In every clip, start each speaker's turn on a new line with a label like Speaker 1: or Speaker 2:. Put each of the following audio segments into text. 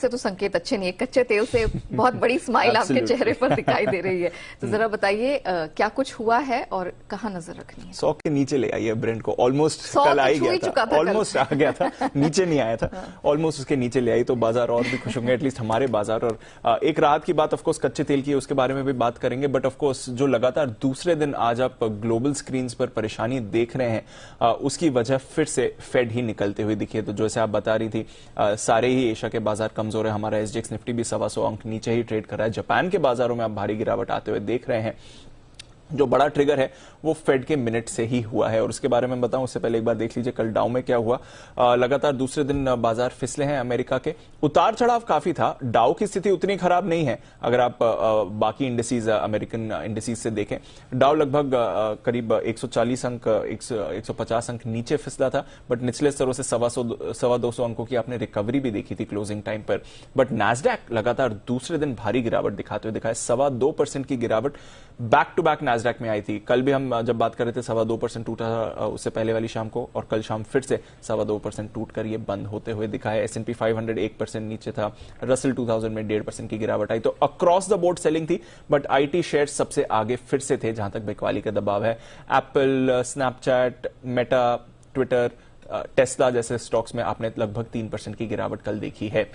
Speaker 1: से तो संकेत अच्छे नहीं है। कच्चे तेल से बहुत बड़ी स्माइल आपके चेहरे पर दिखाई दे रही है। तो जरा बताइए क्या कुछ हुआ है और कहाँ नजर रखनी है?
Speaker 2: 100 के नीचे ले आई है ब्रेंट को। ऑलमोस्ट कल आ ही गया था, ऑलमोस्ट आ गया था, नीचे नहीं आया था, ऑलमोस्ट उसके नीचे ले आई तो बाजार और भी खुश होंगे, एटलीस्ट हमारे बाजार। और एक राहत की बात ऑफकोर्स कच्चे तेल की है, उसके बारे में भी बात करेंगे। बट ऑफकोर्स जो लगातार दूसरे दिन आज आप ग्लोबल स्क्रीन पर परेशानी देख रहे हैं, उसकी वजह फिर से फेड ही निकलते हुए दिखी है। तो जैसे आप बता रही थी, सारे ही एशिया के बाजार कमजोर है। हमारा एसजीएक्स निफ्टी भी 125 अंक नीचे ही ट्रेड कर रहा है। जापान के बाजारों में आप भारी गिरावट आते हुए देख रहे हैं। जो बड़ा ट्रिगर है वो फेड के मिनट से ही हुआ है और उसके बारे में बताऊं उससे पहले एक बार देख लीजिए कल डाउ में क्या हुआ। लगातार दूसरे दिन बाजार फिसले हैं। अमेरिका के उतार चढ़ाव काफी था। डाउ की स्थिति उतनी खराब नहीं है अगर आप बाकी इंडिसीज, अमेरिकन इंडिसीज से देखें। डाउ लगभग करीब 140 अंक 150 अंक नीचे फिसला था, बट निचले स्तरों से 125 अंकों की आपने रिकवरी भी देखी थी क्लोजिंग टाइम पर। बट नैस्डैक लगातार दूसरे दिन भारी गिरावट दिखाते हुए दिखाए। 2.25% की गिरावट बैक टू बैक नैस्डैक में आई थी। कल भी हम जब बात कर रहे थे 2.25% टूटा था उससे पहले वाली शाम को, और कल शाम फिर से 2.25% टूट कर ये बंद होते हुए दिखा है। S&P 500 1% नीचे था। रसल 2000 में 1.5% की गिरावट आई। तो अक्रॉस द बोर्ड सेलिंग थी, बट आईटी शेयर सबसे आगे फिर से थे जहां तक बिकवाली का दबाव है। Apple, Snapchat, Meta, Twitter, Tesla जैसे स्टॉक्स में आपने लगभग 3% की गिरावट कल देखी है।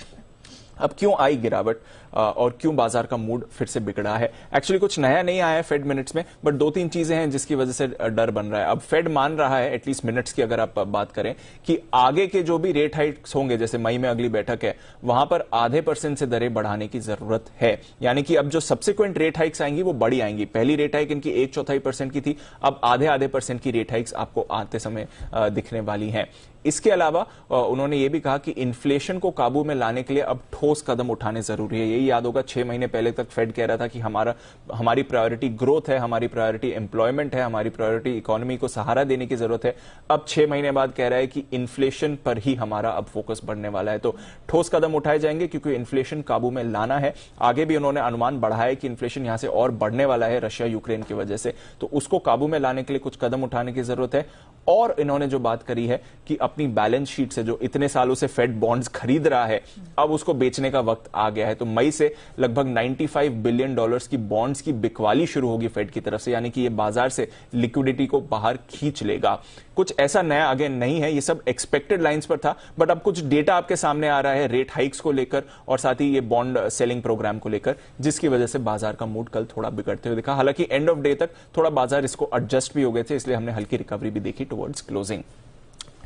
Speaker 2: अब क्यों आई गिरावट और क्यों बाजार का मूड फिर से बिगड़ा है? एक्चुअली कुछ नया नहीं आया है फेड मिनट्स में, बट 2-3 चीजें हैं जिसकी वजह से डर बन रहा है। अब फेड मान रहा है, एटलीस्ट मिनट्स की अगर आप बात करें, कि आगे के जो भी रेट हाइक्स होंगे, जैसे मई में अगली बैठक है, वहां पर आधे % से दरें बढ़ाने की जरूरत है। यानी कि अब जो सब्सिक्वेंट रेट हाइक्स आएंगी वो बड़ी आएंगी। पहली रेट हाइक इनकी 1/4% की थी, अब आधे % की रेट हाइक्स आपको आते समय दिखने वाली हैं। इसके अलावा उन्होंने ये भी कहा कि इन्फ्लेशन को काबू में लाने के लिए अब ठोस कदम उठाने जरूरी है। यही याद होगा 6 महीने पहले तक फेड कह रहा था कि हमारी प्रायोरिटी ग्रोथ है, हमारी प्रायोरिटी एम्प्लॉयमेंट है, हमारी प्रायोरिटी इकोनॉमी को सहारा देने की जरूरत है। अब 6 महीने बाद कह रहा है कि इन्फ्लेशन पर ही हमारा अब फोकस बढ़ने वाला है। तो ठोस कदम उठाए जाएंगे क्योंकि इन्फ्लेशन काबू में लाना है। आगे भी उन्होंने अनुमान बढ़ाया कि इन्फ्लेशन यहां से और बढ़ने वाला है रशिया यूक्रेन की वजह से, तो उसको काबू में लाने के लिए कुछ कदम उठाने की जरूरत है। और इन्होंने जो बात करी है कि अपनी बैलेंस शीट से जो इतने सालों से फेड बॉन्ड्स खरीद रहा है, अब उसको बेचने का वक्त आ गया है। तो मई से लगभग $95 बिलियन की बॉन्ड्स की बिकवाली शुरू होगी फेड की तरफ से, यानी कि ये बाजार से लिक्विडिटी को बाहर खींच लेगा। कुछ ऐसा नया अगेन नहीं है, ये सब एक्सपेक्टेड लाइंस पर था, बट अब कुछ डेटा आपके सामने आ रहा है रेट हाइक्स को लेकर और साथ ही ये बॉन्ड सेलिंग प्रोग्राम को लेकर, जिसकी वजह से बाजार का मूड कल थोड़ा बिगड़ते हुए दिखा। हालांकि एंड ऑफ डे तक थोड़ा बाजार इसको एडजस्ट भी हो गए थे, इसलिए हमने हल्की रिकवरी भी देखी टुवर्ड्स क्लोजिंग।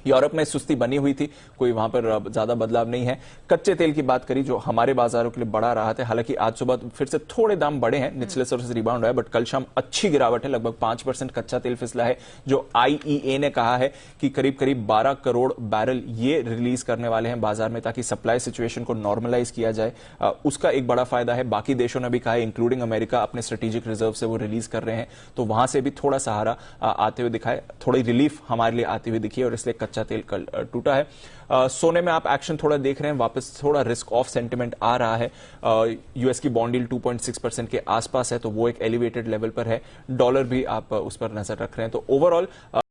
Speaker 2: यूरोप में सुस्ती बनी हुई थी, कोई वहां पर ज्यादा बदलाव नहीं है। कच्चे तेल की बात करी जो हमारे बाजारों के लिए बड़ा रहा था, हालांकि आज सुबह फिर से थोड़े दाम बढ़े हैं, निचले स्तर से रिबाउंड है, बट कल शाम अच्छी गिरावट है। लगभग 5% कच्चा तेल फिसला है। जो IEA ने कहा है कि करीब करीब 12 करोड़ बैरल ये रिलीज करने वाले हैं बाजार में ताकि सप्लाई सिचुएशन को नॉर्मलाइज किया जाए, उसका एक बड़ा फायदा है। बाकी देशों ने भी कहा है, इंक्लूडिंग अमेरिका, अपने स्ट्रेटेजिक रिजर्व से वो रिलीज कर रहे हैं, तो वहां से भी थोड़ा सहारा आते हुए दिखाए, थोड़ी रिलीफ हमारे लिए आती हुई दिखी और इसलिए कच्चा तेल कल टूटा है। सोने में आप एक्शन थोड़ा देख रहे हैं, वापस थोड़ा रिस्क ऑफ सेंटिमेंट आ रहा है। यूएस की बॉन्ड यील्ड 2.6% के आसपास है, तो वो एक एलिवेटेड लेवल पर है। डॉलर भी आप उस पर नजर रख रहे हैं। तो ओवरऑल